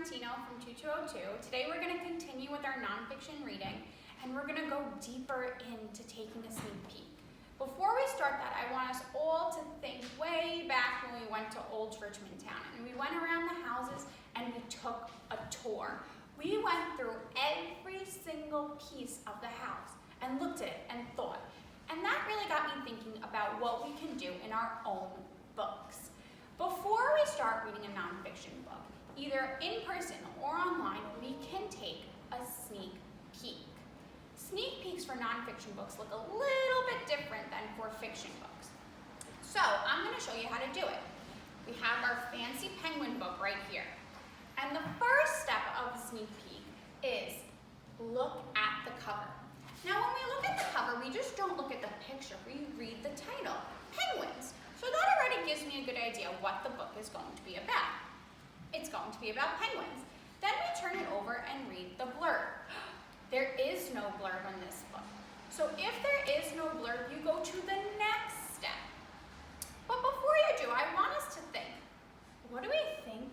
Valentino from 2202. Today we're going to continue with our nonfiction reading, and we're going to go deeper into taking a sneak peek. Before we start that, I want us all to think way back when we went to Old Richmond Town, and we went around the houses and we took a tour. We went through every single piece of the house and looked at it and thought. And that really got me thinking about what we can do in our own books. Before we start reading a nonfiction book, either in person or online, we can take a sneak peek. Sneak peeks for nonfiction books look a little bit different than for fiction books. So I'm going to show you how to do it. We have our fancy penguin book right here. And the first step of a sneak peek is look at the cover. Now when we look at the cover, we just don't look at the picture, we read the title, Penguins. So that already gives me a good idea of what the book is going to be about. It's going to be about penguins. Then we turn it over and read the blurb. There is no blurb in this book. So if there is no blurb, you go to the next step. But before you do, I want us to think, what do we think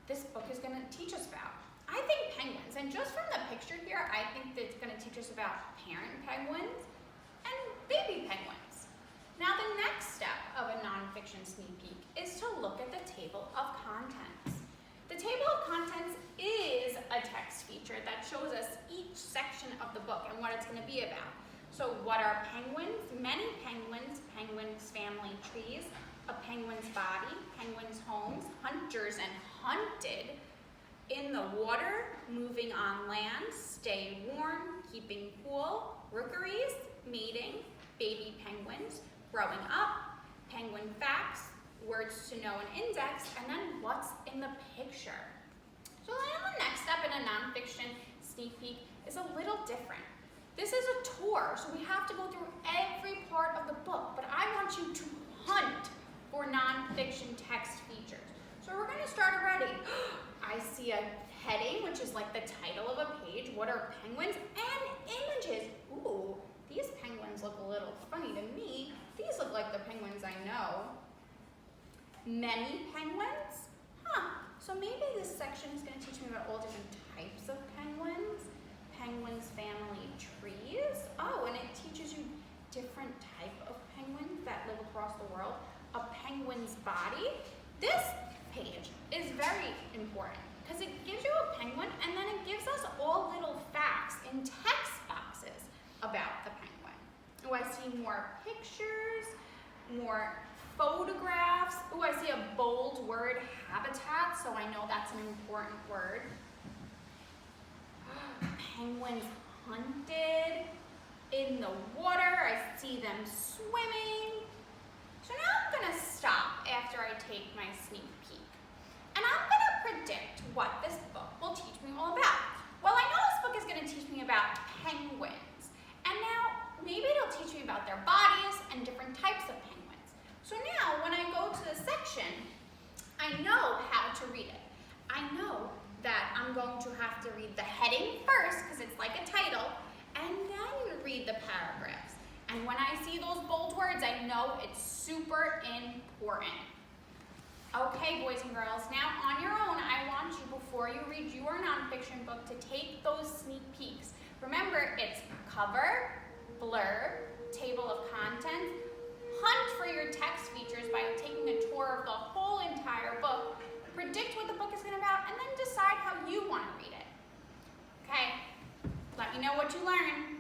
this book is going to teach us about? I think penguins, and just from the picture here, I think that it's going to teach us about parent penguins and baby penguins. Now the next step of a nonfiction sneak peek is to look at the table of contents. The table of contents is a text feature that shows us each section of the book and what it's going to be about. So what are penguins? Many penguins, penguins family trees, a penguin's body, penguins' homes, hunters and hunted, in the water, moving on land, stay warm, keeping cool, rookeries, mating, baby penguins, growing up, penguin facts, words to know and index, and then what's in the picture. So then the next step in a nonfiction sneak peek is a little different. This is a tour, so we have to go through every part of the book, but I want you to hunt for nonfiction text features. So we're going to start already. I see a heading, which is like the title of a page. What are penguins? And images. Ooh, these penguins look a little funny to me. These look like the penguins I know. Many penguins? So maybe this section is going to teach me about all different types of penguins. Penguins family trees. Oh, and it teaches you different type of penguins that live across the world. A penguin's body. This page is very important because it gives you a penguin and then it gives us all little facts in text boxes about the penguin. Oh, I see more pictures, more photographs. Oh, I see a bold word, habitat, so I know that's an important word. Penguins hunted in the water. I see them swimming. So now I'm going to stop after I take my sneak peek. And I'm going to predict what this book will teach me all about. Well, I know this book is going to teach me about penguins. And now maybe it'll teach me about their bodies and different types of penguins. So now when I go to the section, I know how to read it. I know that I'm going to have to read the heading first because it's like a title, and then you read the paragraphs. And when I see those bold words, I know it's super important. Okay, boys and girls, now on your own, I want you, before you read your nonfiction book, to take those sneak peeks. Remember, it's cover, blurb, table of contents, hunt for your text features by taking a tour of the whole entire book, predict what the book is going to be about, and then decide how you want to read it. Okay, let me know what you learned.